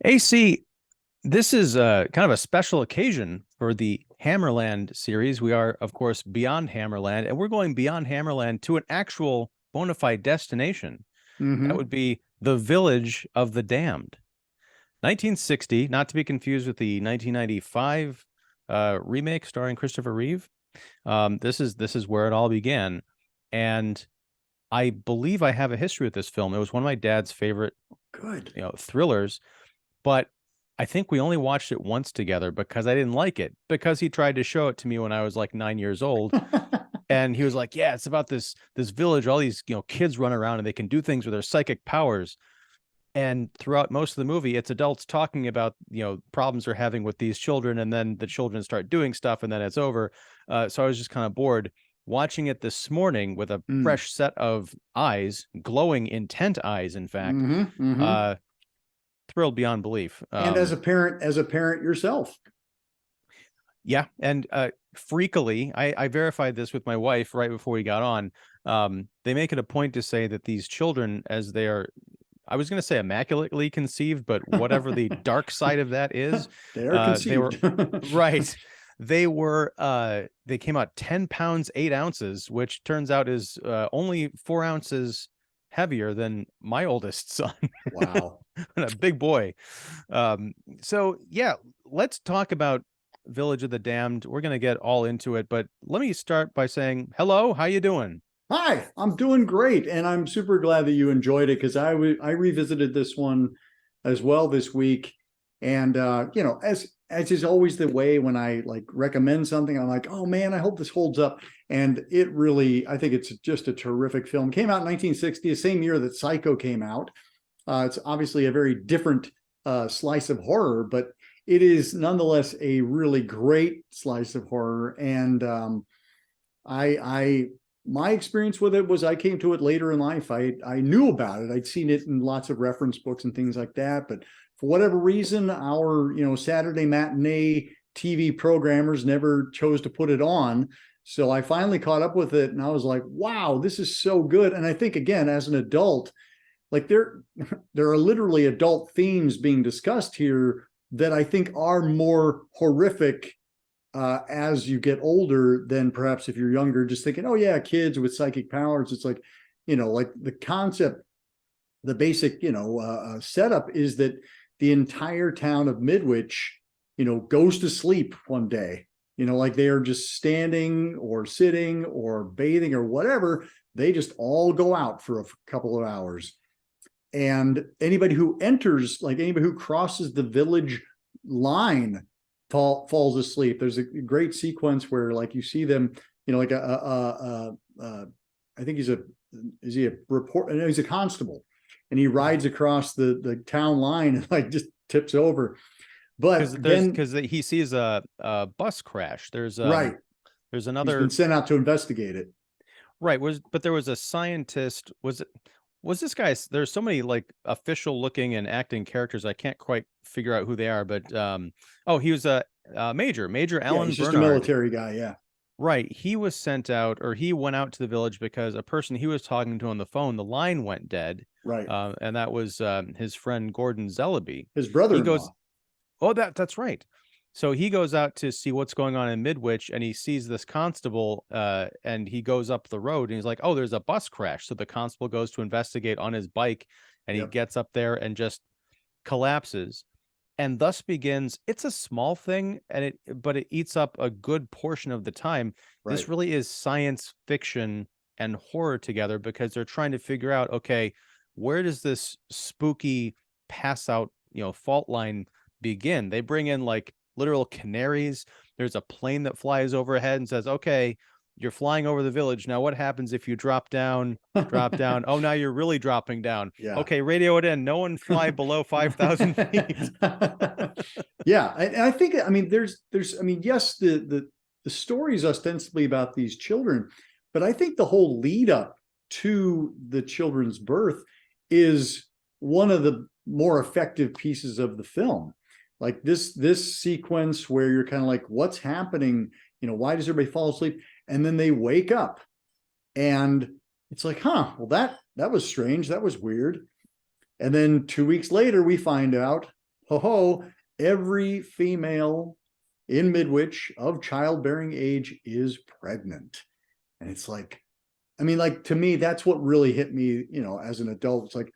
AC, this is kind of a special occasion for the Hammerland series. We are, of course, Beyond Hammerland, and we're going Beyond Hammerland to an actual bona fide destination. That Hmm. would be the Village of the Damned. 1960, not to be confused with the 1995 remake starring Christopher Reeve. This is where it all began, and I believe I have a history with this film. It was one of my dad's favorite, Good. thrillers, but I think we only watched it once together because I didn't like it because he tried to show it to me when I was like 9 years old. And he was like, yeah, it's about this village, all these, kids run around and they can do things with their psychic powers. And throughout most of the movie, it's adults talking about, problems they're having with these children. And then the children start doing stuff and then it's over. So I was just kind of bored watching it this morning with a Mm. fresh set of eyes, glowing, intent eyes, in fact. Hmm. Hmm. Uh, Thrilled beyond belief. And as a parent yourself. Yeah, and freakily, I verified this with my wife right before we got on. They make it a point to say that these children, as they are, I was going to say immaculately conceived, but whatever the dark side of that is, They are they were conceived. right. They came out 10 pounds, 8 ounces, which turns out is only 4 ounces heavier than my oldest son. Wow. A big boy. So yeah, let's talk about Village of the Damned. We're gonna get all into it, but let me start by saying hello. How you doing? Hi, I'm doing great, and I'm super glad that you enjoyed it because I revisited this one as well this week, and as is always the way when I like recommend something, I'm like, oh man, I hope this holds up, and it really, I think it's just a terrific film. Came out in 1960, the same year that Psycho came out. It's obviously a very different slice of horror, but it is nonetheless a really great slice of horror, and I my experience with it was I came to it later in life. I knew about it. I'd seen it in lots of reference books and things like that. But for whatever reason, our Saturday matinee TV programmers never chose to put it on. So I finally caught up with it, and I was like, wow, this is so good. And I think again, as an adult, like there are literally adult themes being discussed here that I think are more horrific as you get older than perhaps if you're younger, just thinking, oh yeah, kids with psychic powers. It's like, like the concept, the basic, setup is that the entire town of Midwich, goes to sleep one day, like they are just standing or sitting or bathing or whatever. They just all go out for a couple of hours. And anybody who enters, like anybody who crosses the village line, falls asleep. There's a great sequence where like you see them, like I think is he a report? No, he's a constable, and he rides across the town line and like just tips over. But Because he sees a bus crash. Right, There's he's been another sent out to investigate it. right but there was a scientist. Was this guy? There's so many like official looking and acting characters. I can't quite figure out who they are, but oh, he was a Major Yeah, Alan he's just a Bernard. military guy. Yeah. Right. He was sent out, or he went out to the village because a person he was talking to on the phone, the line went dead. Right. And that was his friend Gordon Zellaby. His He goes, brother-in-law. oh, that's right. So he goes out to see what's going on in Midwich, and he sees this constable, and he goes up the road, and he's like, oh, there's a bus crash. So the constable goes to investigate on his bike, and he Yep. gets up there and just collapses. And thus begins, it's a small thing, but it eats up a good portion of the time. Right. This really is science fiction and horror together because they're trying to figure out, okay, where does this spooky pass out, fault line begin? They bring in like literal canaries. There's a plane that flies overhead and says, okay, you're flying over the village. Now what happens if you drop down? Oh, now you're really dropping down. Yeah. Okay, radio it in. No one fly below 5,000 feet. Yeah. And I think, I mean, yes, the story is ostensibly about these children, but I think the whole lead up to the children's birth is one of the more effective pieces of the film. Like this sequence where you're kind of like, what's happening? Why does everybody fall asleep? And then they wake up, and it's like, huh, well, that was strange. That was weird. And then 2 weeks later, we find out ho ho, every female in Midwich of childbearing age is pregnant. And it's like, I mean, like, to me, that's what really hit me, you know, as an adult. It's like,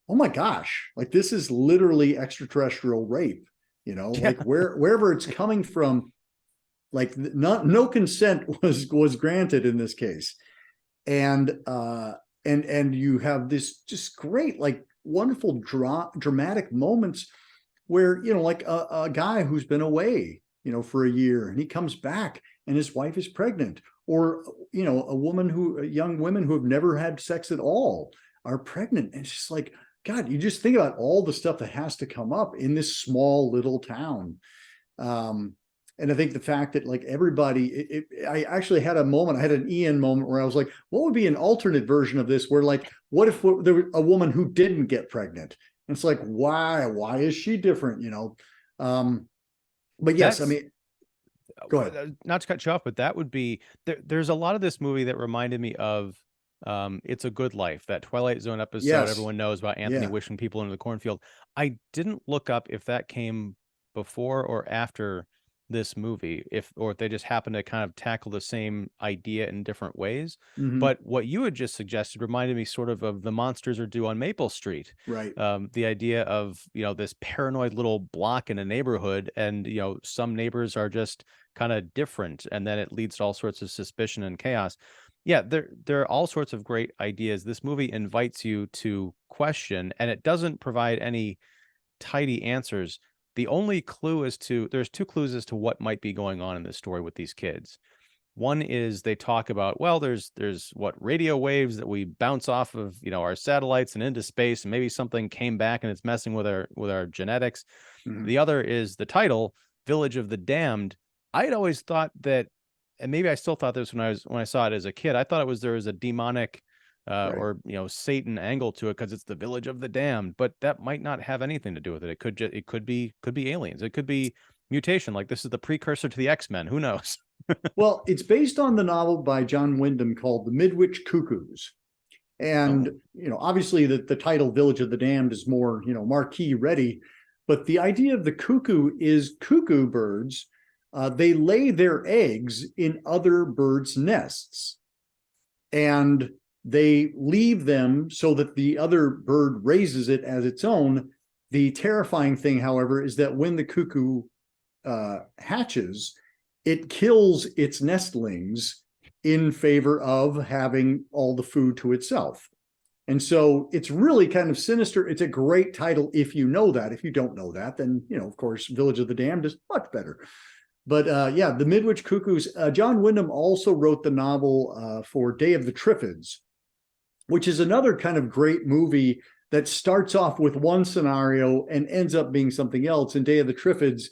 oh my gosh, like this is literally extraterrestrial rape, you know, Yeah. like wherever it's coming from, like no consent was granted in this case. And you have this just great, like wonderful dramatic moments where, you know, like a guy who's been away, you know, for a year, and he comes back and his wife is pregnant, or, you know, young women who have never had sex at all are pregnant. And it's just like, God, you just think about all the stuff that has to come up in this small little town. And I think the fact that like everybody, I actually had a moment, I had an Ian moment where I was like, what would be an alternate version of this? Where like, what if there was a woman who didn't get pregnant? And it's like, why is she different? You know? But yes, I mean, go ahead. Not to cut you off, but that would be there's a lot of this movie that reminded me of It's a Good Life, that Twilight Zone episode Yes. everyone knows about, Anthony Yeah. wishing people into the cornfield. I didn't look up if that came before or after this movie, if they just happened to kind of tackle the same idea in different ways. Mhm. But what you had just suggested reminded me sort of The Monsters Are Due on Maple Street. Right. The idea of, you know, this paranoid little block in a neighborhood, and, you know, some neighbors are just kind of different, and then it leads to all sorts of suspicion and chaos. Yeah, there are all sorts of great ideas. This movie invites you to question, and it doesn't provide any tidy answers. The only clue there's two clues as to what might be going on in this story with these kids. One is they talk about, well, there's what, radio waves that we bounce off of, you know, our satellites and into space, and maybe something came back and it's messing with our genetics. Mhm. The other is the title, Village of the Damned. I'd always thought that, and maybe I still thought this when I saw it as a kid, I thought there was a demonic Right. or, you know, Satan angle to it because it's the Village of the Damned, but that might not have anything to do with it. It could be aliens. It could be mutation. Like this is the precursor to the X-Men. Who knows? Well, it's based on the novel by John Wyndham called The Midwich Cuckoos. And, Oh. you know, obviously the title Village of the Damned is more, you know, marquee ready. But the idea of the cuckoo is cuckoo birds, they lay their eggs in other birds' nests. And they leave them so that the other bird raises it as its own. The terrifying thing, however, is that when the cuckoo hatches, it kills its nestlings in favor of having all the food to itself. And so it's really kind of sinister. It's a great title if you know that. If you don't know that, then, you know, of course, Village of the Damned is much better. But yeah, the Midwich Cuckoos. John Wyndham also wrote the novel for Day of the Triffids, which is another kind of great movie that starts off with one scenario and ends up being something else. In Day of the Triffids,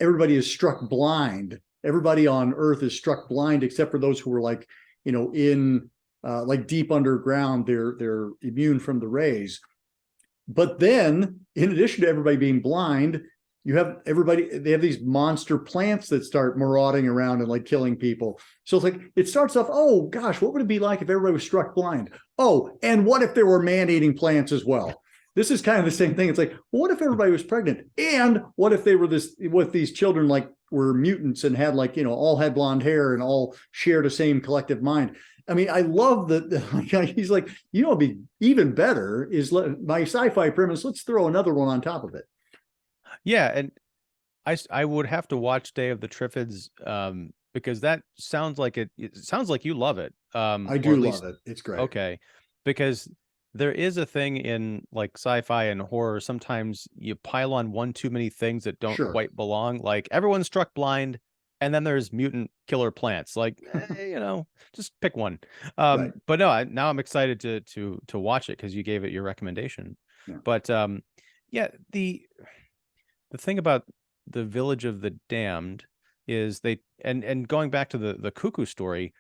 everybody is struck blind. Everybody on Earth is struck blind except for those who were like, you know, in like deep underground. They're immune from the rays. But then, in addition to everybody being blind, you have they have these monster plants that start marauding around and like killing people. So it's like, it starts off, oh gosh, what would it be like if everybody was struck blind? Oh, and what if there were man-eating plants as well? This is kind of the same thing. It's like, well, what if everybody was pregnant? And what if they were what these children like were mutants and had like, you know, all had blonde hair and all shared a same collective mind? I mean, I love that. He's like, you know, it'd be even better is my sci-fi premise. Let's throw another one on top of it. Yeah, and I would have to watch Day of the Triffids because that sounds like it sounds like you love it. I Or do at least, love it. It's great. okay, because there is a thing in like sci-fi and horror. Sometimes you pile on one too many things that don't Sure. quite belong. Like everyone's struck blind, and then there's mutant killer plants. Like, you know, just pick one. Right. But no, now I'm excited to watch it because you gave it your recommendation. Yeah. But yeah, the thing about the Village of the Damned is and going back to the cuckoo story,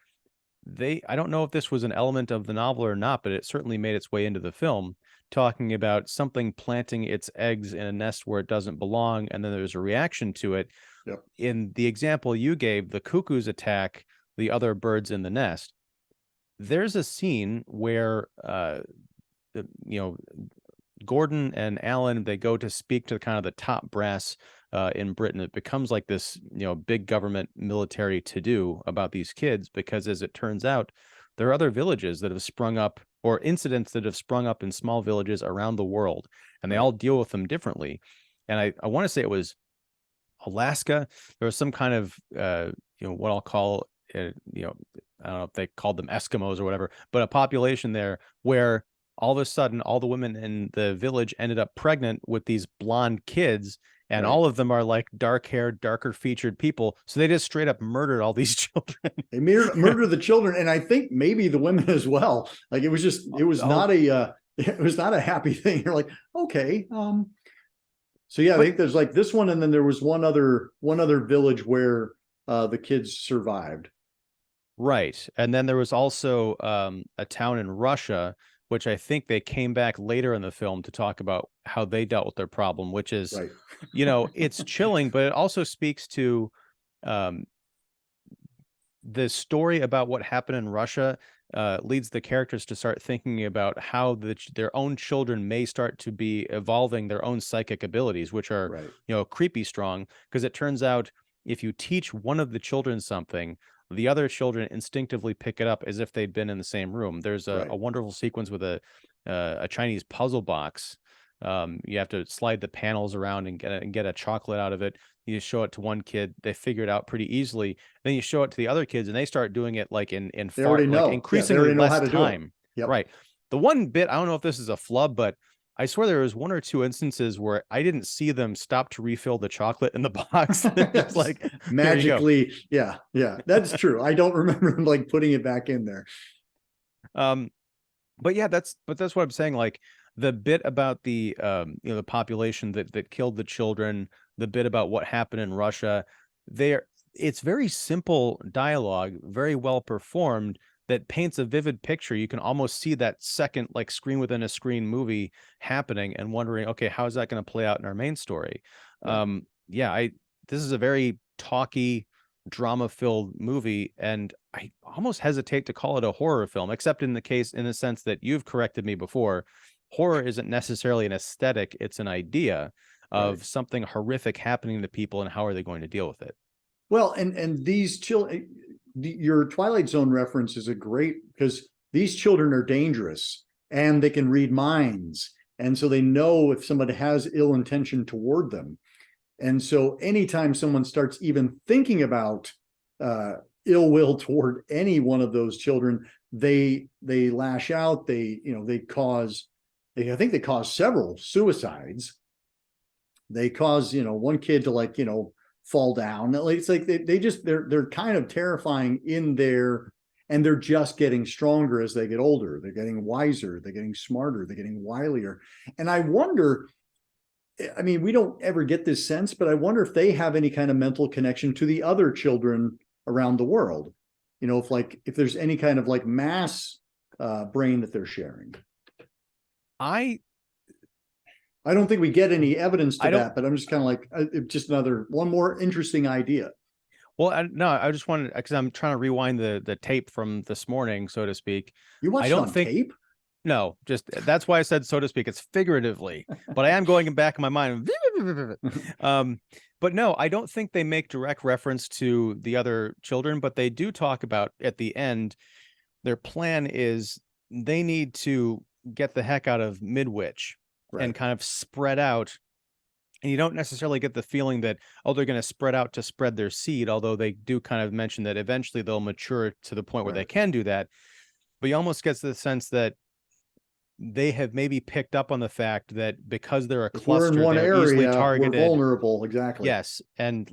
I don't know if this was an element of the novel or not, but it certainly made its way into the film, talking about something planting its eggs in a nest where it doesn't belong, and then there's a reaction to it. Yep. In the example you gave, the cuckoos attack the other birds in the nest. There's a scene where you know, Gordon and Alan, they go to speak to kind of the top brass in Britain. It becomes like this, big government military to do about these kids, because as it turns out, there are other villages that have sprung up, or incidents that have sprung up in small villages around the world, and they all deal with them differently. And I want to say it was Alaska. There was some kind of, what I'll call, I don't know if they called them Eskimos or whatever, but a population there where all of a sudden all the women in the village ended up pregnant with these blonde kids, and all of them are like dark-haired, darker featured people. So they just straight up murdered all these children. They murdered the children, and I think maybe the women as well. Like it was not a happy thing. You're like, okay, so yeah, I think there's like this one, and then there was one other village where the kids survived. Right, and then there was also a town in Russia, which I think they came back later in the film to talk about how they dealt with their problem, which is, right. It's chilling, but it also speaks to the story about what happened in Russia. Leads the characters to start thinking about how their own children may start to be evolving their own psychic abilities, which are, right. Creepy strong, because it turns out if you teach one of the children something, the other children instinctively pick it up as if they'd been in the same room. There's a wonderful sequence with a Chinese puzzle box. You have to slide the panels around and get a chocolate out of it. You show it to one kid, they figure it out pretty easily. Then you show it to the other kids, and they start doing it like in far, like increasingly less time. Yep. Right. The one bit, I don't know if this is a flub, but I swear there was one or two instances where I didn't see them stop to refill the chocolate in the box. It's like magically, yeah, that's true. I don't remember them like putting it back in there. But yeah, that's what I'm saying. Like the bit about the the population that killed the children, the bit about what happened in Russia, it's very simple dialogue, very well performed, that paints a vivid picture. You can almost see that second like screen within a screen movie happening and wondering, okay, how is that going to play out in our main story? This is a very talky, drama-filled movie, and I almost hesitate to call it a horror film, except in the sense that you've corrected me before. Horror isn't necessarily an aesthetic, it's an idea of something horrific happening to people, and how are they going to deal with it? Well, and these children, your Twilight Zone reference is a great, because these children are dangerous and they can read minds. And so they know if somebody has ill intention toward them. And so anytime someone starts even thinking about ill will toward any one of those children, they lash out. I think they cause several suicides. They cause, one kid to fall down. It's like they're kind of terrifying in there, and they're just getting stronger as they get older. They're getting wiser, they're getting smarter, they're getting wilier. And I wonder, I mean, we don't ever get this sense, but I wonder if they have any kind of mental connection to the other children around the world. If there's any kind of like mass brain that they're sharing. I don't think we get any evidence to that, but I'm just kind of like, just one more interesting idea. Well, I just wanted, because I'm trying to rewind the tape from this morning, so to speak. You watched it on tape? No, just that's why I said so to speak. It's figuratively, but I am going back in my mind. But no, I don't think they make direct reference to the other children, but they do talk about at the end, their plan is they need to get the heck out of Midwich. And kind of spread out. And you don't necessarily get the feeling that, they're going to spread out to spread their seed, although they do kind of mention that eventually they'll mature to the point where they can do that. But you almost get the sense that they have maybe picked up on the fact that because they're a cluster, they're easily targeted. We're vulnerable, exactly. Yes, and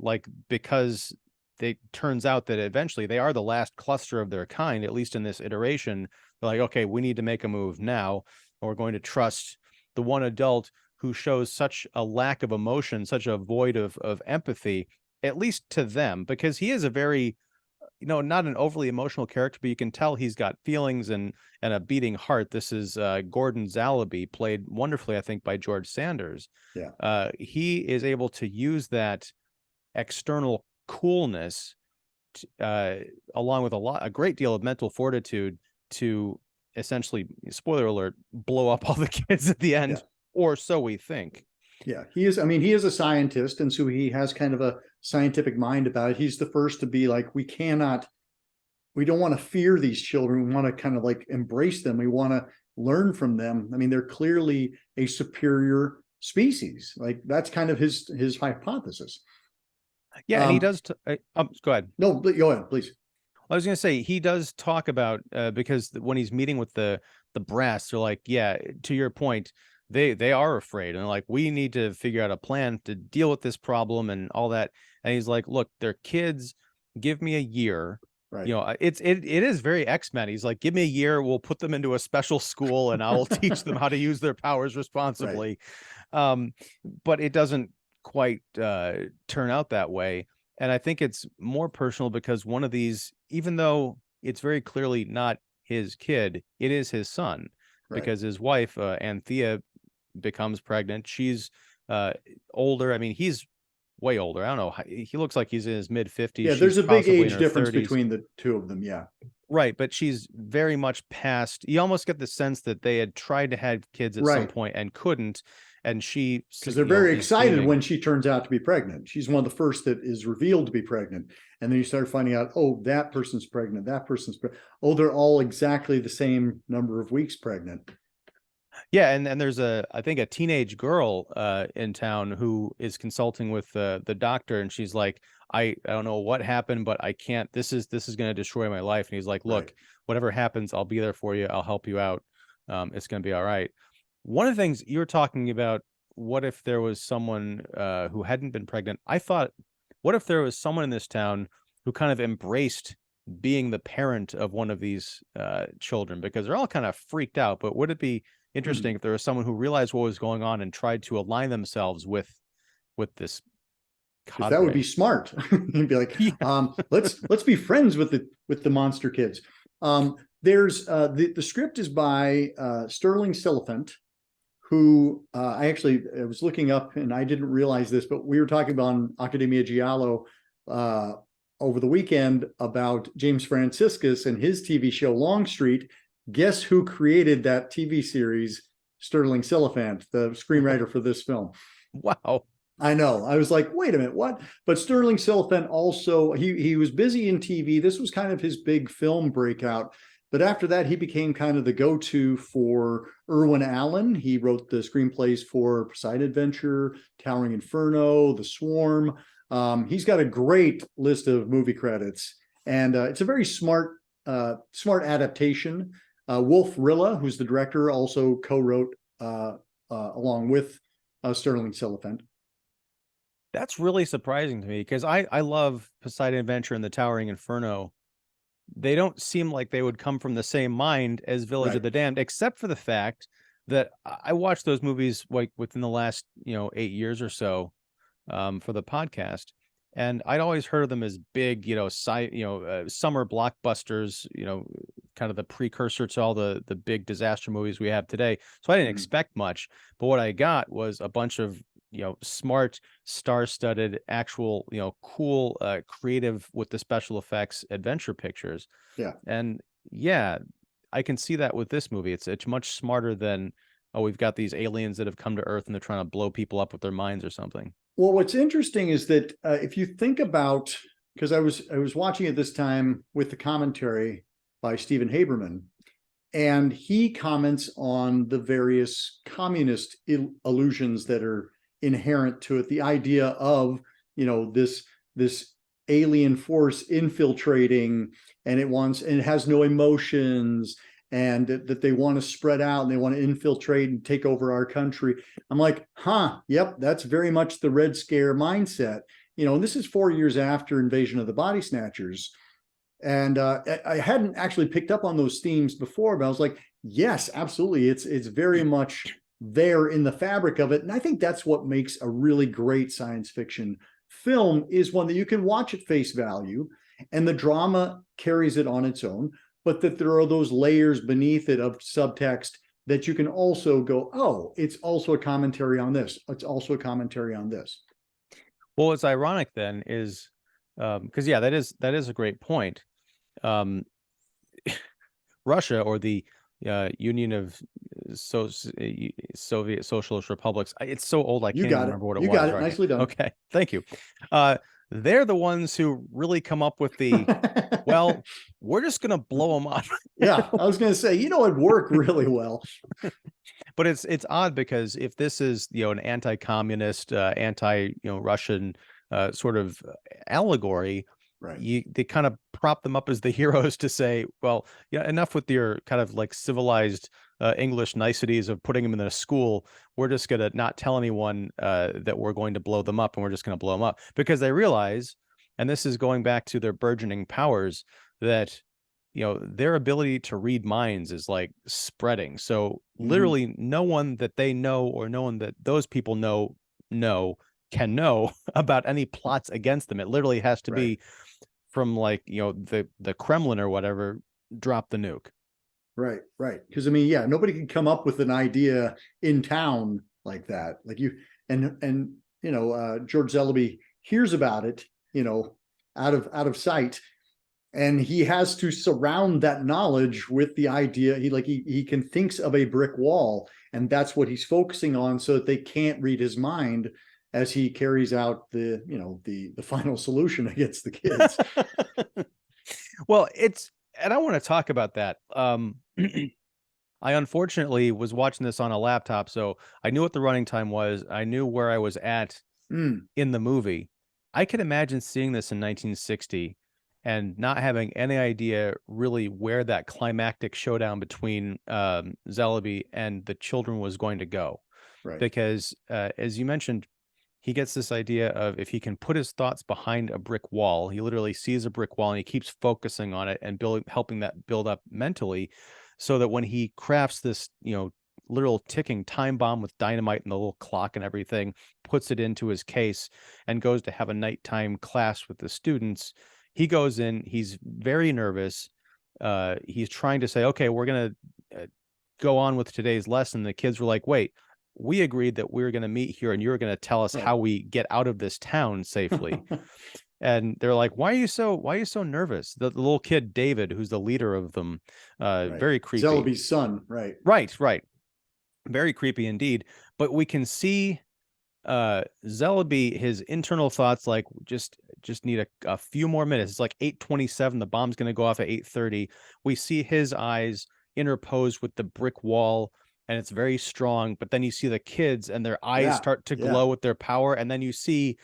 because it turns out that eventually they are the last cluster of their kind, at least in this iteration. They're like, okay, we need to make a move now, and we're going to trust the one adult who shows such a lack of emotion, such a void of empathy, at least to them, because he is a very, not an overly emotional character, but you can tell he's got feelings and a beating heart. This is Gordon Zalaby, played wonderfully, I think, by George Sanders. Yeah. He is able to use that external coolness along with a great deal of mental fortitude to essentially, spoiler alert, blow up all the kids at the end. or so we think. Yeah, he is. I mean, he is a scientist, and so he has kind of a scientific mind about it. He's the first to be like, we don't want to fear these children. We want to kind of like embrace them. We want to learn from them. I mean, they're clearly a superior species. Like that's kind of his hypothesis. Yeah, and he does. Go ahead. No, go ahead, please. I was going to say he does talk about because when he's meeting with the brass, they're like, yeah, to your point, they are afraid, and like we need to figure out a plan to deal with this problem and all that. And he's like, look, they're kids. Give me a year. Right. You know, it is very X-Men. He's like, give me a year, we'll put them into a special school, and I'll teach them how to use their powers responsibly. Right. But it doesn't quite turn out that way. And I think it's more personal because one of these, even though it's very clearly not his kid, it is his son, right? Because his wife, Anthea, becomes pregnant. She's older. I mean, he's way older. I don't know. He looks like he's in his mid-50s. Yeah, there's a big age difference between the two of them. Yeah. Right. But she's very much past. You almost get the sense that they had tried to have kids at some point and couldn't. And because they're very excited when she turns out to be pregnant. She's one of the first that is revealed to be pregnant. And then you start finding out, oh, that person's pregnant. That person's pregnant. Oh, they're all exactly the same number of weeks pregnant. Yeah, and there's I think a teenage girl in town who is consulting with the doctor, and she's like, I don't know what happened, but I can't. This is going to destroy my life. And he's like, look, whatever happens, I'll be there for you. I'll help you out. It's going to be all right. One of the things you were talking about, what if there was someone who hadn't been pregnant? I thought, what if there was someone in this town who kind of embraced being the parent of one of these children, because they're all kind of freaked out. But would it be interesting if there was someone who realized what was going on and tried to align themselves with this cadre? That would be smart. You'd be like, let's be friends with the monster kids. There's the script is by Sterling Silliphant, who I was looking up, and I didn't realize this, but we were talking about on Academia Giallo over the weekend about James Franciscus and his TV show Longstreet. Guess who created that TV series? Sterling Silliphant, the screenwriter for this film. Wow. I know. I was like, wait a minute, what? But Sterling Silliphant also, he was busy in TV. This was kind of his big film breakout. But after that, he became kind of the go-to for Irwin Allen. He wrote the screenplays for Side Adventure, Towering Inferno, The Swarm. He's got a great list of movie credits, and it's a very smart adaptation. Wolf Rilla, who's the director, also co-wrote along with Sterling Silliphant. That's really surprising to me, because I love Poseidon Adventure and the Towering Inferno. They don't seem like they would come from the same mind as Village of the Damned, except for the fact that I watched those movies like within the last 8 years or so for the podcast, and I'd always heard of them as big summer blockbusters, kind of the precursor to all the big disaster movies we have today. So I didn't expect much, but what I got was a bunch of smart, star-studded, actual, cool, creative with the special effects adventure pictures. Yeah. And yeah, I can see that with this movie. It's much smarter than, oh, we've got these aliens that have come to Earth and they're trying to blow people up with their minds or something. Well, what's interesting is that if you think about, because I was watching it this time with the commentary by Stephen Haberman, and he comments on the various communist illusions that are inherent to it. The idea of this alien force infiltrating, and it has no emotions, and that they want to spread out and they want to infiltrate and take over our country. I'm like, yep, that's very much the Red Scare mindset. And this is 4 years after Invasion of the Body Snatchers. And I hadn't actually picked up on those themes before, but I was like, yes, absolutely. It's very much there in the fabric of it. And I think that's what makes a really great science fiction film, is one that you can watch at face value and the drama carries it on its own, but that there are those layers beneath it of subtext that you can also go, oh, it's also a commentary on this. It's also a commentary on this. Well, what's ironic then is, because that is a great point. Russia, or the Union of Soviet Socialist Republics. It's so old I You can't even got it. remember what it You was. got it. Right? Nicely done. Okay, thank you. They're the ones who really come up with the, well, we're just going to blow them up. Yeah, I was going to say, it'd work really well. But it's odd because if this is, an anti-communist, Russian sort of allegory, Right. they kind of prop them up as the heroes to say, well, yeah, enough with your kind of like civilized English niceties of putting them in a school. We're just going to not tell anyone that we're going to blow them up, and we're just going to blow them up because they realize, and this is going back to their burgeoning powers, that their ability to read minds is like spreading. So literally no one that they know or no one that those people know can know about any plots against them. It literally has to be from like, the Kremlin or whatever, drop the nuke. Right. Because I mean, yeah, nobody can come up with an idea in town like that. Like George Zellaby hears about it, out of sight. And he has to surround that knowledge with the idea. He can thinks of a brick wall, and that's what he's focusing on, so that they can't read his mind as he carries out the final solution against the kids. Well, and I want to talk about that. I unfortunately was watching this on a laptop, so I knew what the running time was. I knew where I was at in the movie. I could imagine seeing this in 1960 and not having any idea really where that climactic showdown between Zellaby and the children was going to go. Right. Because as you mentioned, he gets this idea of if he can put his thoughts behind a brick wall, he literally sees a brick wall and he keeps focusing on it and helping that build up mentally, so that when he crafts this, literal ticking time bomb with dynamite and the little clock and everything, puts it into his case and goes to have a nighttime class with the students, he goes in, he's very nervous. He's trying to say, okay, we're going to go on with today's lesson. The kids were like, wait, we agreed that we were going to meet here and you're going to tell us how we get out of this town safely. And they're like, why are you so nervous? The little kid, David, who's the leader of them, very creepy. Zellaby's son. Right. Very creepy indeed. But we can see Zellaby, his internal thoughts, like just need a few more minutes. It's like 8:27. The bomb's going to go off at 8:30. We see his eyes interposed with the brick wall, and it's very strong. But then you see the kids and their eyes start to glow with their power. And then you see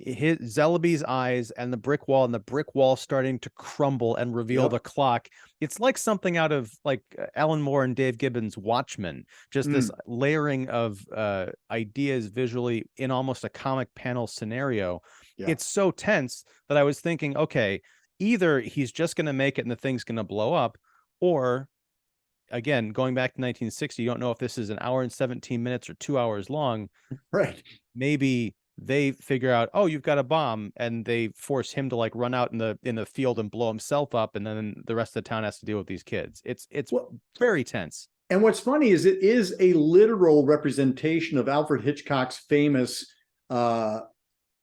Zellaby's eyes and the brick wall starting to crumble and reveal the clock. It's like something out of like Alan Moore and Dave Gibbons' Watchmen, just this layering of ideas visually in almost a comic panel scenario. It's so tense that I was thinking, okay, either he's just going to make it and the thing's going to blow up, or again, going back to 1960, you don't know if this is an hour and 17 minutes or 2 hours long. Right. Maybe they figure out, oh, you've got a bomb, and they force him to like run out in the field and blow himself up, and then the rest of the town has to deal with these kids. It's very tense. And what's funny is it is a literal representation of Alfred Hitchcock's famous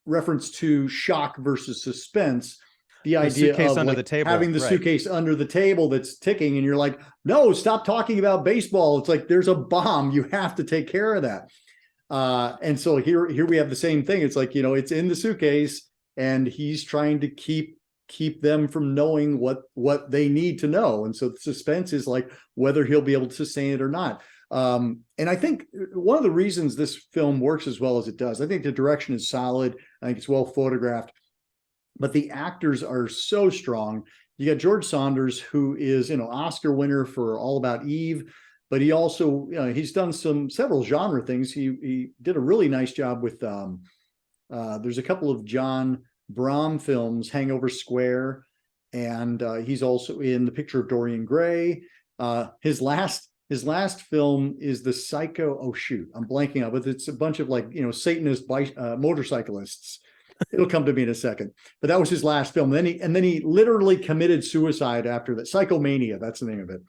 reference to shock versus suspense. The idea of under the table, having the suitcase under the table that's ticking, and you're like, no, stop talking about baseball. It's like, there's a bomb. You have to take care of that. And so here we have the same thing. It's like, it's in the suitcase, and he's trying to keep them from knowing what they need to know. And so the suspense is like whether he'll be able to sustain it or not. And I think one of the reasons this film works as well as it does, I think the direction is solid. I think it's well photographed, but the actors are so strong. You got George Saunders, who is, Oscar winner for All About Eve, but he also, he's done several genre things. He did a really nice job with, there's a couple of John Brom films, Hangover Square, and he's also in The Picture of Dorian Gray. His last film is the Psycho. Oh shoot, I'm blanking out, but it's a bunch of like Satanist motorcyclists. It'll come to me in a second. But that was his last film. Then he literally committed suicide after that. Psychomania, that's the name of it.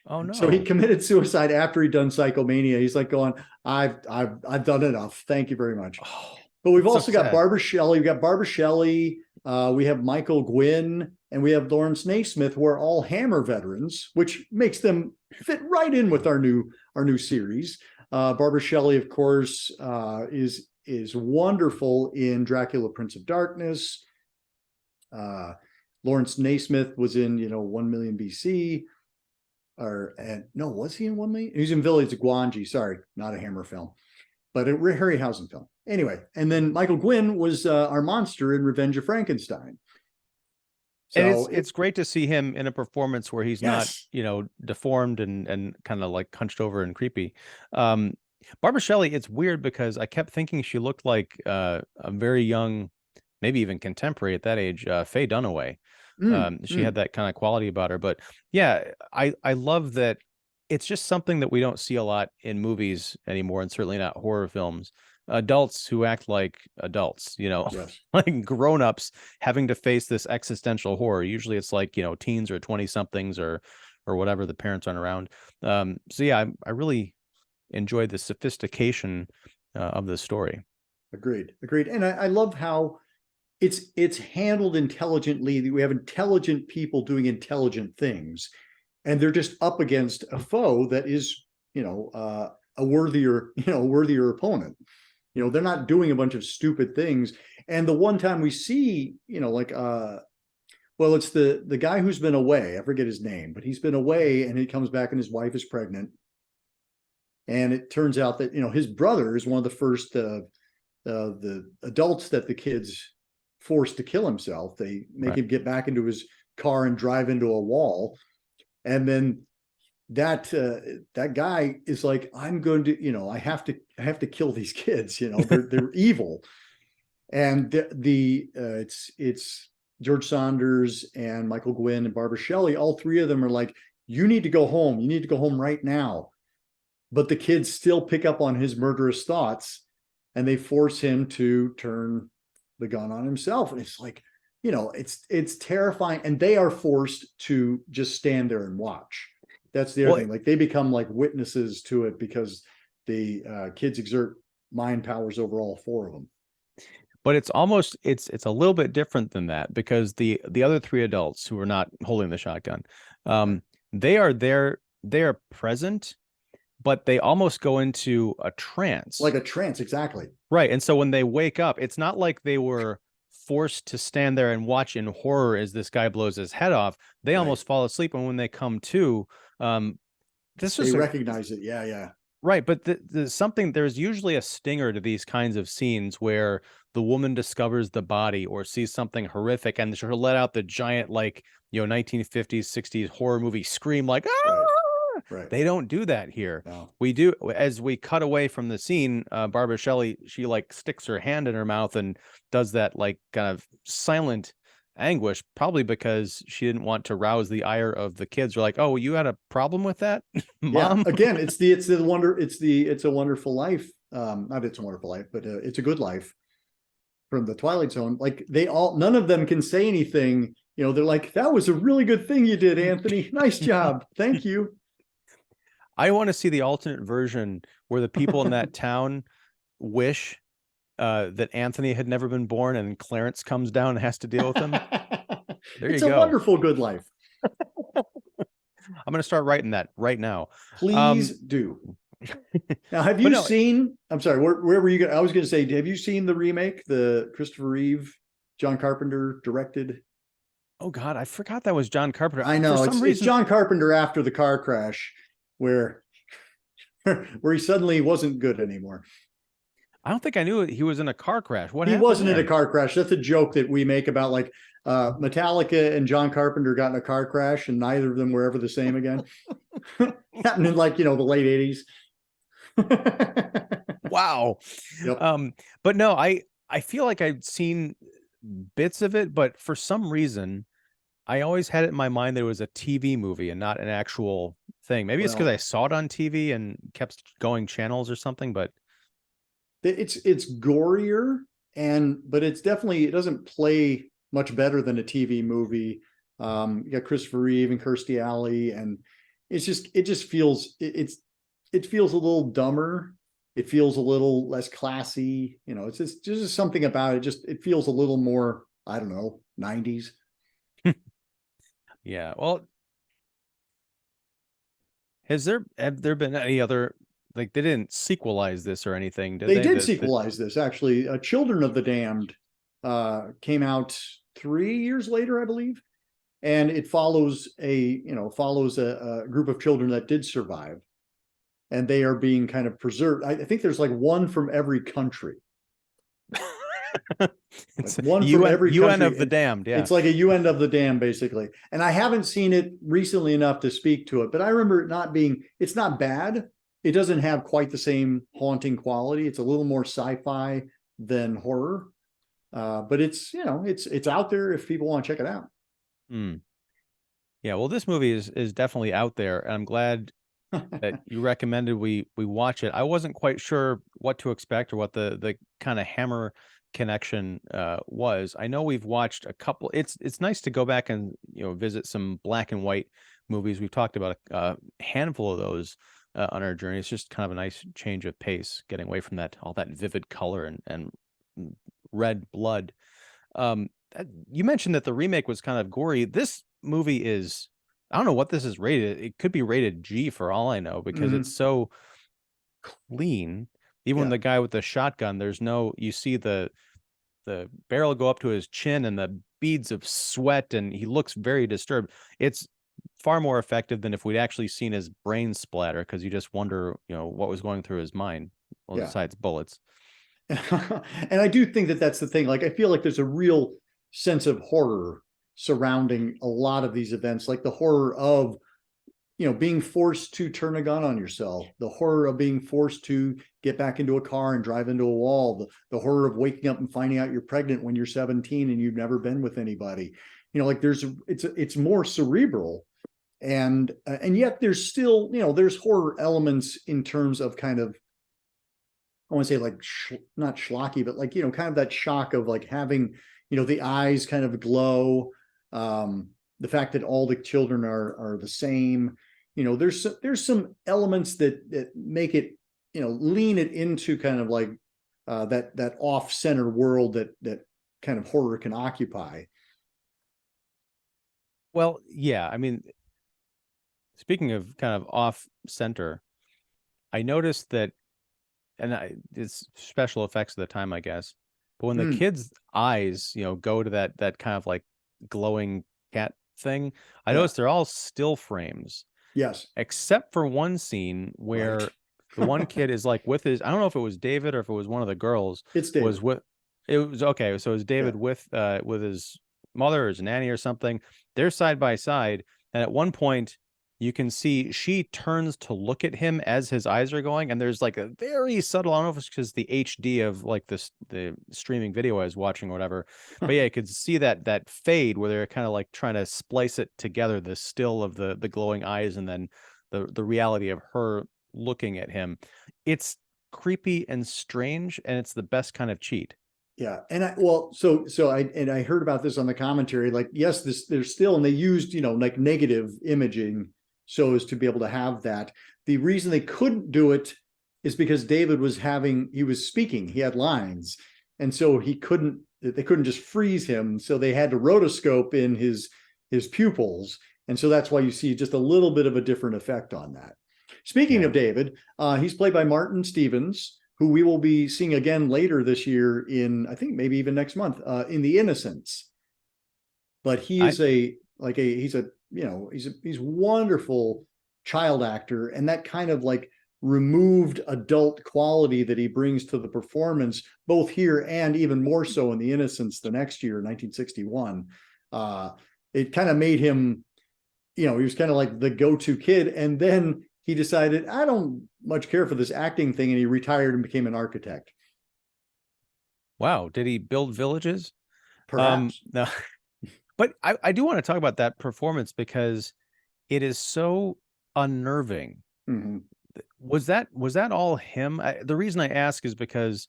Oh no! So he committed suicide after he'd done Psychomania. He's like going, I've done enough. Thank you very much. Oh, but we've also got Barbara Shelley. We've got Barbara Shelley, We have Michael Gwynn, and we have Lawrence Naismith, who are all Hammer veterans, which makes them fit right in with our new series. Barbara Shelley, of course, is wonderful in Dracula, Prince of Darkness. Lawrence Naismith was in 1 Million BC. Was he in 1 Million? He was in Village of Gwangi. Sorry, not a Hammer film, but a Harryhausen film. Anyway, and then Michael Gwynn was our monster in Revenge of Frankenstein. So and it's great to see him in a performance where he's not, deformed and kind of like hunched over and creepy. Barbara Shelley, it's weird because I kept thinking she looked like a very young, maybe even contemporary at that age, Faye Dunaway. She had that kind of quality about her. But yeah, I love that it's just something that we don't see a lot in movies anymore, and certainly not horror films. Adults who act like adults, Yes. like grown-ups having to face this existential horror. Usually it's like, teens or 20-somethings or whatever, the parents aren't around. So yeah, I really enjoyed the sophistication of the story. Agreed. And I love how it's handled intelligently. We have intelligent people doing intelligent things, and they're just up against a foe that is, a worthier opponent. They're not doing a bunch of stupid things. And the one time we see, it's the guy who's been away. I forget his name, but he's been away, and he comes back and his wife is pregnant. And it turns out that, his brother is one of the first, the adults that the kids forced to kill himself. They make him get back into his car and drive into a wall. And then that guy is like, I'm going to, I have to kill these kids. They're evil. And it's George Saunders and Michael Gwynn and Barbara Shelley. All three of them are like, you need to go home. You need to go home right now. But the kids still pick up on his murderous thoughts, and they force him to turn the gun on himself. And it's like, it's terrifying. And they are forced to just stand there and watch. That's the other thing. Like, they become like witnesses to it because the kids exert mind powers over all four of them. But it's almost it's a little bit different than that, because the other three adults who are not holding the shotgun, they are present, but they almost go into a trance. Like a trance, exactly. Right. And so when they wake up, it's not like they were forced to stand there and watch in horror as this guy blows his head off. They almost fall asleep, and when they come to, they recognize it. Yeah. Right. But there's usually a stinger to these kinds of scenes where the woman discovers the body or sees something horrific, and she'll let out the giant, 1950s, 60s horror movie scream, like, ah! Right. They don't do that here. No. We do, as we cut away from the scene, Barbara Shelley, she sticks her hand in her mouth and does that kind of silent anguish, probably because she didn't want to rouse the ire of the kids. They're like, oh, you had a problem with that, Mom? Yeah. Again, it's a Wonderful Life. Not It's a Wonderful Life, but It's a Good Life from the Twilight Zone. Like, none of them can say anything. They're like, that was a really good thing you did, Anthony. Nice job. Thank you. I want to see the alternate version where the people in that town wish that Anthony had never been born, and Clarence comes down and has to deal with him. There you go. It's a wonderful good life. I'm going to start writing that right now. Please do. Now, have you seen, I'm sorry, where were you going? I was going to say, have you seen the remake, the Christopher Reeve, John Carpenter directed? Oh God, I forgot that was John Carpenter. I know. It's John Carpenter after the car crash, where he suddenly wasn't good anymore. I don't think I knew he was in a car crash. What he happened wasn't there? in a car crash. That's a joke that we make about, like, Metallica and John Carpenter got in a car crash, and neither of them were ever the same again. Happened in, the late 80s. Wow. Yep. But no, I feel like I've seen bits of it, but for some reason I always had it in my mind that it was a TV movie and not an actual thing. Maybe it's because I saw it on TV and kept going channels or something, but it's gorier, but it's definitely, it doesn't play much better than a TV movie. You got Christopher Reeve and Kirstie Alley, and it just feels, it feels a little dumber. It feels a little less classy. It's just something about it. It feels a little more I don't know, 90s. Yeah. Well, have there been any other, like, they didn't sequelize this or anything, did They they? did sequelize this, actually. Children of the Damned came out 3 years later, I believe. And it follows a group of children that did survive. And they are being kind of preserved. I think there's like one from every country. It's Like one UN, from every UN country. of the damned. Yeah. It's like a UN of the Damned, basically. And I haven't seen it recently enough to speak to it, but I remember it not being, it's not bad. It doesn't have quite the same haunting quality. It's a little more sci-fi than horror. But it's, it's out there if people want to check it out. Hmm. Yeah. Well, this movie is definitely out there, and I'm glad that you recommended we watch it. I wasn't quite sure what to expect or what the kind of Hammer connection was. I know we've watched a couple. It's nice to go back and visit some black and white movies. We've talked about a handful of those on our journey. It's just kind of a nice change of pace, getting away from all that vivid color and red blood. You mentioned that the remake was kind of gory. This movie is, I don't know what this is rated. It could be rated G for all I know, because it's so clean. Even the guy with the shotgun, you see the barrel go up to his chin and the beads of sweat, and he looks very disturbed. It's far more effective than if we'd actually seen his brain splatter, because you just wonder, what was going through his mind, besides bullets. And I do think that that's the thing. Like, I feel like there's a real sense of horror surrounding a lot of these events, like the horror of, being forced to turn a gun on yourself, the horror of being forced to get back into a car and drive into a wall, the horror of waking up and finding out you're pregnant when you're 17 and you've never been with anybody. Like it's more cerebral, and yet there's still, there's horror elements in terms of kind of, I want to say like not schlocky, but like, kind of that shock of like having, the eyes kind of glow. The fact that all the children are the same, there's some elements that make it, lean it into kind of like that off-center world that kind of horror can occupy. Well, yeah. I mean, speaking of kind of off-center, I noticed that, and it's special effects at the time, I guess, but when the kids' eyes, go to that kind of like glowing cat thing, I noticed they're all still frames. Yes. Except for one scene where the one kid is like with his, I don't know if it was David or if it was one of the girls. It's David. It was okay. So it was David with his mother or his nanny or something. They're side by side. And at one point you can see she turns to look at him as his eyes are going. And there's like a very subtle, I don't know if it's because the HD of like the streaming video I was watching or whatever, but yeah, you could see that fade where they're kind of like trying to splice it together, the still of the glowing eyes and then the reality of her looking at him. It's creepy and strange, and it's the best kind of cheat. Yeah. And I heard about this on the commentary, like, yes, there's still, and they used, like negative imaging so as to be able to have that. The reason they couldn't do it is because David he was speaking, he had lines. And so they couldn't just freeze him. So they had to rotoscope in his pupils. And so that's why you see just a little bit of a different effect on that. Speaking of David, he's played by Martin Stevens, who we will be seeing again later this year in, I think maybe even next month, in The Innocents. But he is he's wonderful child actor, and that kind of like removed adult quality that he brings to the performance, both here and even more so in The Innocents the next year, 1961. It kind of made him, he was kind of like the go-to kid, and then he decided, I don't much care for this acting thing, and he retired and became an architect. Wow. Did he build villages? Perhaps. No. But I do want to talk about that performance because it is so unnerving. Mm-hmm. Was that all him? The reason I ask is because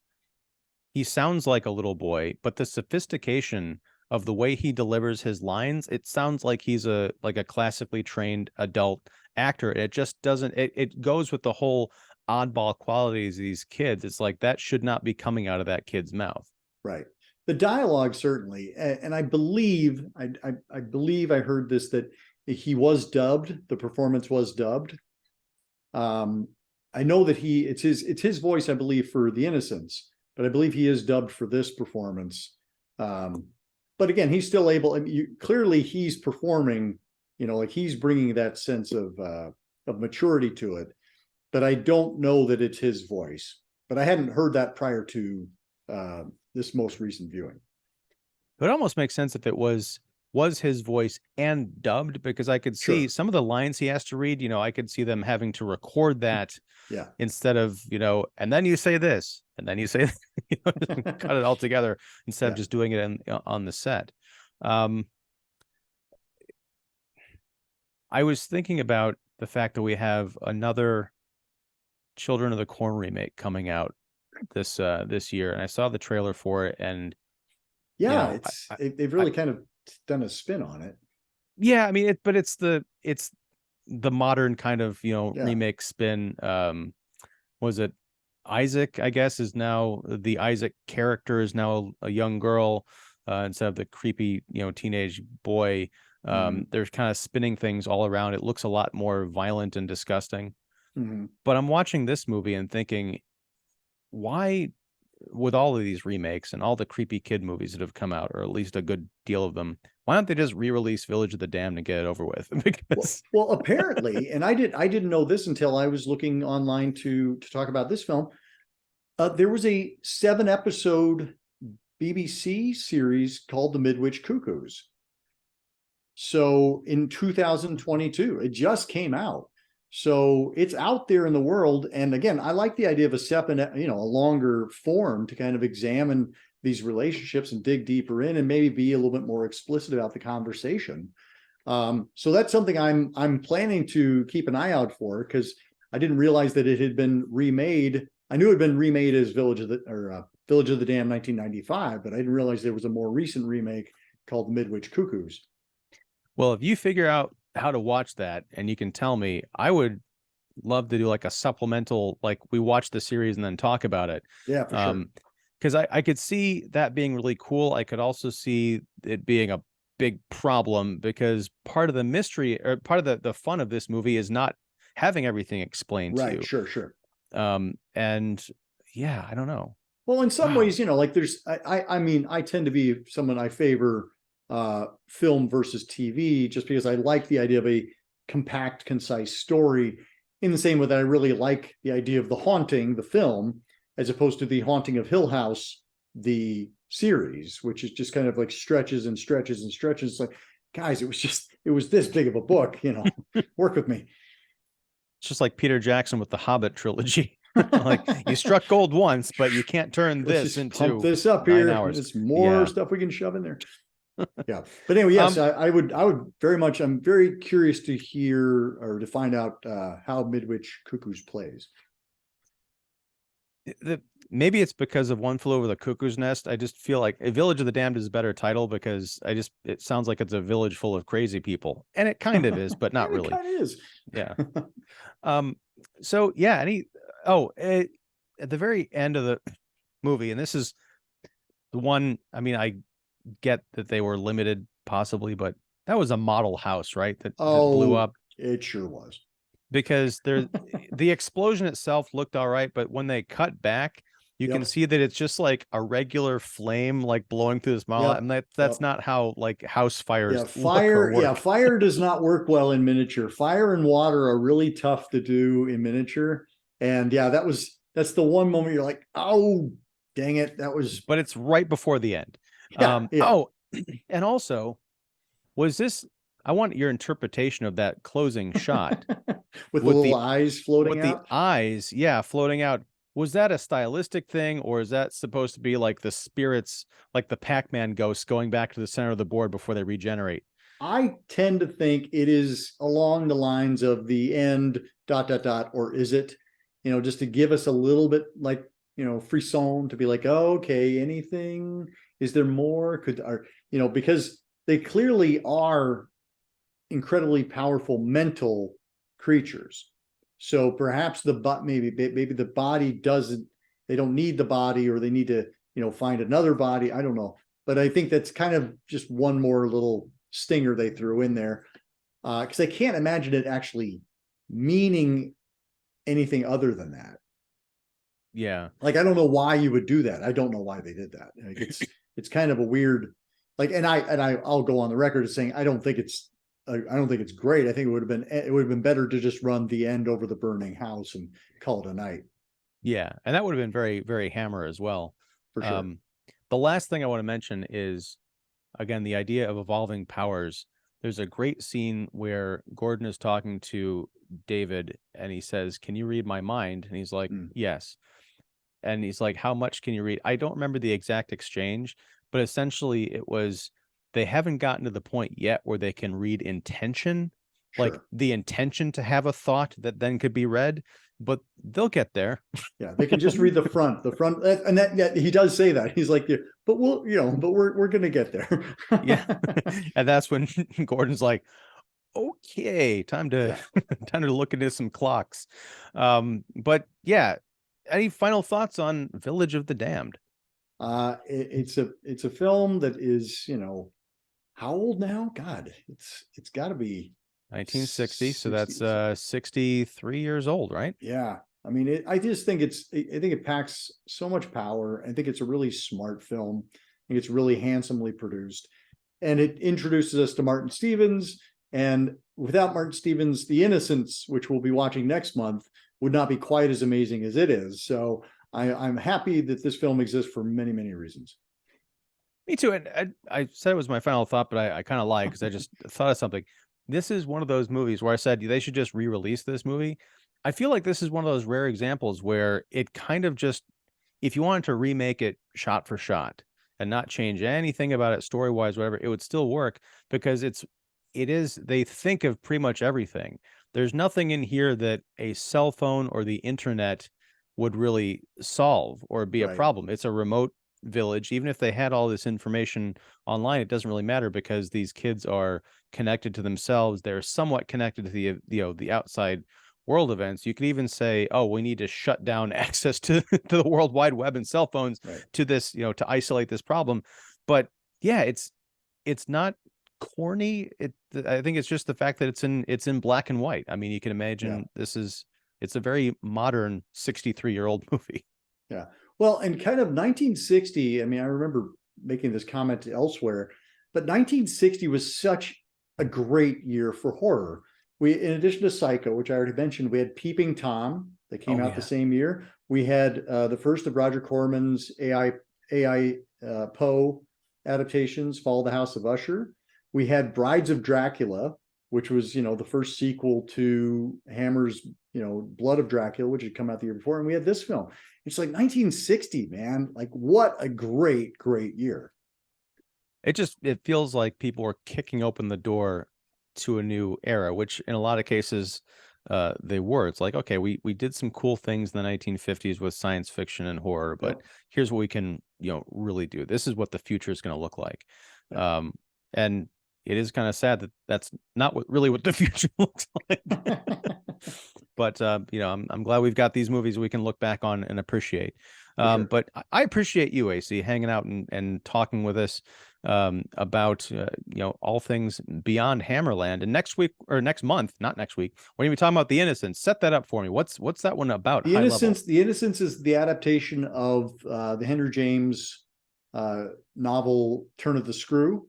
he sounds like a little boy, but the sophistication of the way he delivers his lines, it sounds like he's a classically trained adult actor. It just doesn't, it goes with the whole oddball qualities of these kids. It's like that should not be coming out of that kid's mouth. Right. The dialogue certainly, and I believe I believe I heard this, that he was dubbed. The performance was dubbed. I know that it's his voice, I believe, for The Innocents, but I believe he is dubbed for this performance. But again, he's still able. I mean, clearly he's performing. Like he's bringing that sense of maturity to it. But I don't know that it's his voice. But I hadn't heard that prior to this most recent viewing. It would almost make sense if it was his voice and dubbed, because I could see some of the lines he has to read. I could see them having to record that instead of, and then you say this, and then you say, cut it all together instead of just doing it on the set. I was thinking about the fact that we have another Children of the Corn remake coming out this year, and I saw the trailer for it, and they've really kind of done a spin on it. Yeah, I mean it's the modern kind of remake spin. Was it Isaac? I guess is now the Isaac character is now a young girl instead of the creepy teenage boy. They're kind of spinning things all around. It looks a lot more violent and disgusting. But I'm watching this movie and thinking, why, with all of these remakes and all the creepy kid movies that have come out, or at least a good deal of them, why don't they just re-release Village of the Damned and get it over with? Because well, apparently, and I didn't know this until I was looking online to talk about this film. There was a 7-episode BBC series called The Midwich Cuckoos. So in 2022, it just came out. So it's out there in the world. And again, I like the idea of a longer form to kind of examine these relationships and dig deeper in, and maybe be a little bit more explicit about the conversation. So that's something I'm planning to keep an eye out for, because I didn't realize that it had been remade. I knew it had been remade as Village of the Damned 1995, but I didn't realize there was a more recent remake called Midwich Cuckoos. Well, if you figure out how to watch that and you can tell me, I would love to do like a supplemental, like we watch the series and then talk about it. Yeah, for sure. Because I could see that being really cool. I could also see it being a big problem, because part of the mystery, or part of the fun of this movie, is not having everything explained to you. Sure. And yeah, I don't know. Well, in some ways, like there's, I mean, I tend to be someone, I favor film versus TV, just because I like the idea of a compact, concise story, in the same way that I really like the idea of The Haunting, the film, as opposed to The Haunting of Hill House, the series, which is just kind of like stretches and stretches and stretches. It's like, guys, it was this big of a book, work with me. It's just like Peter Jackson with the Hobbit trilogy. Like, you struck gold once, but you can't turn this into pump this up here. 9 hours. There's more stuff we can shove in there. Yeah, but anyway, yes, I would very much. I'm very curious to hear or to find out how Midwich Cuckoos plays. Maybe it's because of One Flew Over the Cuckoo's Nest. I just feel like A Village of the Damned is a better title, because it sounds like it's a village full of crazy people, and it kind of is, but not really. It kind of is. Yeah. So yeah, at the very end of the movie, and this is the one. I mean, I get that they were limited, possibly, but that was a model house, right? That blew up. It sure was. Because the explosion itself looked all right, but when they cut back, you can see that it's just like a regular flame, like blowing through this model, and that's not how like house fires. Fire does not work well in miniature. Fire and water are really tough to do in miniature, and that's the one moment you're like, oh, dang it, that was. But it's right before the end. Oh, and also, was this? I want your interpretation of that closing shot with the little eyes floating out. The eyes, floating out. Was that a stylistic thing, or is that supposed to be like the spirits, like the Pac-Man ghosts going back to the center of the board before they regenerate? I tend to think it is along the lines of the end ... or is it, just to give us a little bit like, frisson, to be like, oh, okay, anything? Is there more? Because they clearly are incredibly powerful mental creatures. So perhaps maybe the body doesn't, they don't need the body, or they need to find another body. I don't know, but I think that's kind of just one more little stinger they threw in there, because I can't imagine it actually meaning anything other than that. Yeah. Like, I don't know why you would do that. I don't know why they did that. Like, it's kind of a weird, like, and I'll go on the record as saying I don't think it's great. I think it would have been better to just run the end over the burning house and call it a night. Yeah, and that would have been very, very Hammer as well. For sure. The last thing I want to mention is, again, the idea of evolving powers. There's a great scene where Gordon is talking to David and he says, "Can you read my mind?" And he's like, "Yes." And he's like, "How much can you read?" I don't remember the exact exchange, but essentially it was, they haven't gotten to the point yet where they can read intention, like Sure. the intention to have a thought that then could be read, but they'll get there. Yeah, they can just read the front, and that he does say that. He's like, but we're gonna get there. Yeah. And that's when Gordon's like, okay, time to time to look into some clocks. But yeah, any final thoughts on Village of the Damned? It's a film that is, how old now? God, it's got to be 1960, so 60. that's 63 years old, right? Yeah, I mean, I just think I think it packs so much power. I think it's a really smart film. I think it's really handsomely produced, and it introduces us to Martin Stevens. And without Martin Stevens, The Innocents, which we'll be watching next month, would not be quite as amazing as it is. So I'm happy that this film exists for many, many reasons. Me too. And I said it was my final thought, but I kind of lied because I just thought of something. This is one of those movies where I said they should just re-release this movie. I feel like this is one of those rare examples where it kind of just, if you wanted to remake it shot for shot and not change anything about it story-wise, whatever, it would still work because they think of pretty much everything. There's nothing in here that a cell phone or the internet would really solve or be a problem. It's a remote village. Even if they had all this information online, it doesn't really matter because these kids are connected to themselves. They're somewhat connected to the outside world events. You could even say, oh, we need to shut down access to the World Wide Web and cell phones to this, to isolate this problem. But yeah, it's not corny. I think it's just the fact that it's in black and white. I mean, you can imagine it's a very modern 63-year-old movie. Yeah. Well, and kind of 1960, I mean, I remember making this comment elsewhere, but 1960 was such a great year for horror. In addition to Psycho, which I already mentioned, we had Peeping Tom that came out the same year. We had the first of Roger Corman's AI Poe adaptations, Fall of the House of Usher. We had Brides of Dracula, which was, the first sequel to Hammer's, Blood of Dracula, which had come out the year before. And we had this film. It's like 1960, man. Like, what a great, great year. It feels like people were kicking open the door to a new era, which in a lot of cases they were. It's like, okay, we did some cool things in the 1950s with science fiction and horror, but here's what we can, really do. This is what the future is going to look like. And it is kind of sad that that's not what the future looks like. But I'm glad we've got these movies we can look back on and appreciate. But I appreciate you, AC, hanging out and talking with us about all things Beyond Hammerland. And next month, not next week, we're gonna be talking about The Innocents. Set that up for me. What's that one about? The Innocents is the adaptation of the Henry James novel Turn of the Screw.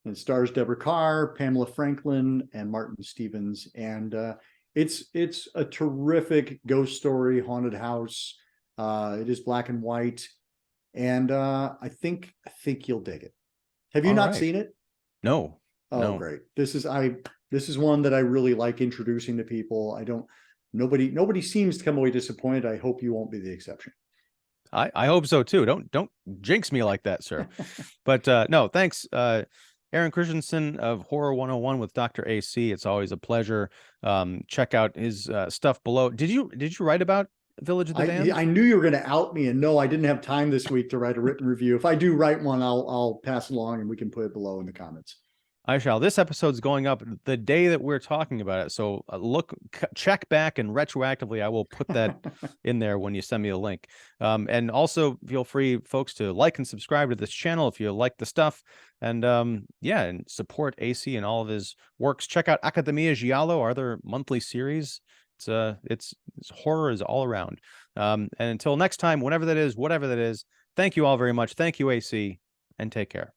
It stars Deborah Carr, Pamela Franklin, and Martin Stevens. And it's a terrific ghost story, haunted house. It is black and white. And I think you'll dig it. Have you not seen it? No. Oh, no. Great. This is one that I really like introducing to people. Nobody seems to come away disappointed. I hope you won't be the exception. I hope so too. Don't jinx me like that, sir. But no, thanks. Aaron Christensen of Horror 101 with Dr. AC. It's always a pleasure. Check out his stuff below. Did you write about Village of the Damned? I knew you were going to out me, and no, I didn't have time this week to write a written review. If I do write one, I'll pass it along and we can put it below in the comments. I shall. This episode's going up the day that we're talking about it. So check back, and retroactively, I will put that in there when you send me a link. And also feel free, folks, to like and subscribe to this channel if you like the stuff. And yeah, and support AC and all of his works. Check out Academia Giallo, our other monthly series. It's horror is all around. And until next time, whatever that is, thank you all very much. Thank you, AC, and take care.